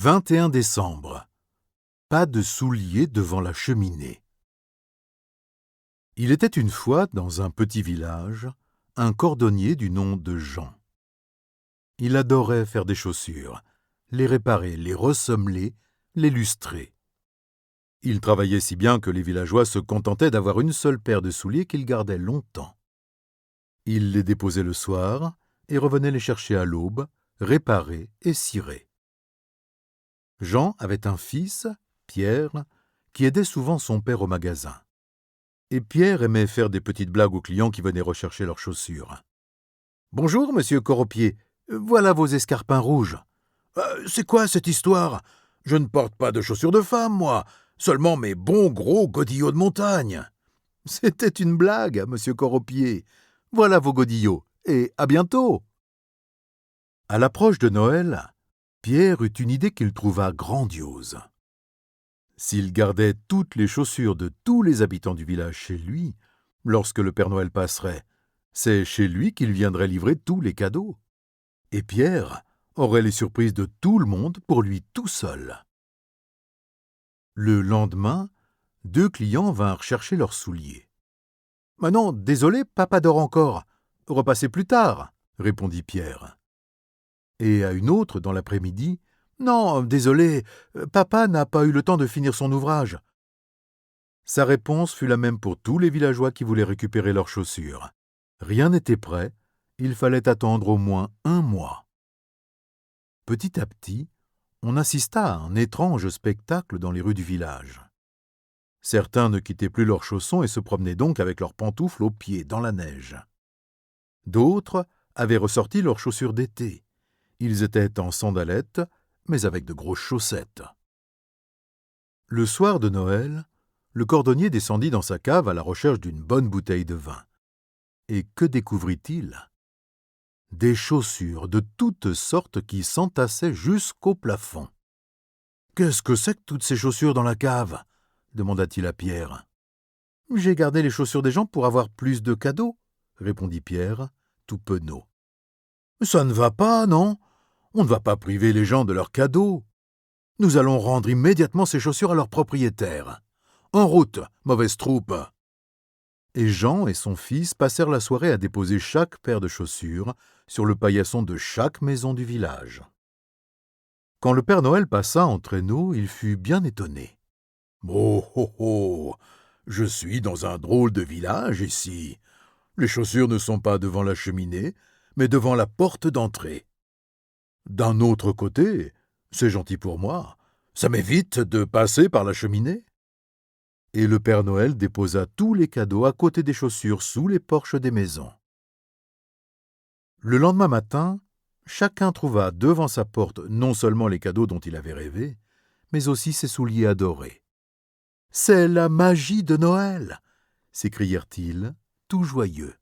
21 décembre. Pas de souliers devant la cheminée. Il était une fois, dans un petit village, un cordonnier du nom de Jean. Il adorait faire des chaussures, les réparer, les ressemeler, les lustrer. Il travaillait si bien que les villageois se contentaient d'avoir une seule paire de souliers qu'ils gardaient longtemps. Il les déposait le soir et revenait les chercher à l'aube, réparés et cirés. Jean avait un fils, Pierre, qui aidait souvent son père au magasin. Et Pierre aimait faire des petites blagues aux clients qui venaient rechercher leurs chaussures. « Bonjour, monsieur Coropier, voilà vos escarpins rouges. »« C'est quoi cette histoire ? Je ne porte pas de chaussures de femme, moi, seulement mes bons gros godillots de montagne. »« C'était une blague, monsieur Coropier. Voilà vos godillots, et à bientôt. » À l'approche de Noël, Pierre eut une idée qu'il trouva grandiose. S'il gardait toutes les chaussures de tous les habitants du village chez lui, lorsque le Père Noël passerait, c'est chez lui qu'il viendrait livrer tous les cadeaux. Et Pierre aurait les surprises de tout le monde pour lui tout seul. Le lendemain, 2 clients vinrent chercher leurs souliers. « Non, désolé, papa dort encore. Repassez plus tard, » répondit Pierre. Et à une autre, dans l'après-midi, « Non, désolé, papa n'a pas eu le temps de finir son ouvrage. » Sa réponse fut la même pour tous les villageois qui voulaient récupérer leurs chaussures. Rien n'était prêt, il fallait attendre au moins 1 mois. Petit à petit, on assista à un étrange spectacle dans les rues du village. Certains ne quittaient plus leurs chaussons et se promenaient donc avec leurs pantoufles aux pieds dans la neige. D'autres avaient ressorti leurs chaussures d'été. Ils étaient en sandalettes, mais avec de grosses chaussettes. Le soir de Noël, le cordonnier descendit dans sa cave à la recherche d'une bonne bouteille de vin. Et que découvrit-il ? Des chaussures de toutes sortes qui s'entassaient jusqu'au plafond. « Qu'est-ce que c'est que toutes ces chaussures dans la cave ?» demanda-t-il à Pierre. « J'ai gardé les chaussures des gens pour avoir plus de cadeaux, » répondit Pierre, tout penaud. « Ça ne va pas, non ? On ne va pas priver les gens de leurs cadeaux. Nous allons rendre immédiatement ces chaussures à leur propriétaire. En route, mauvaise troupe !» Et Jean et son fils passèrent la soirée à déposer chaque paire de chaussures sur le paillasson de chaque maison du village. Quand le Père Noël passa en traîneau, il fut bien étonné. « Oh, oh, oh ! Je suis dans un drôle de village ici. Les chaussures ne sont pas devant la cheminée, mais devant la porte d'entrée. D'un autre côté, c'est gentil pour moi, ça m'évite de passer par la cheminée. » Et le Père Noël déposa tous les cadeaux à côté des chaussures sous les porches des maisons. Le lendemain matin, chacun trouva devant sa porte non seulement les cadeaux dont il avait rêvé, mais aussi ses souliers adorés. « C'est la magie de Noël !» s'écrièrent-ils, tout joyeux.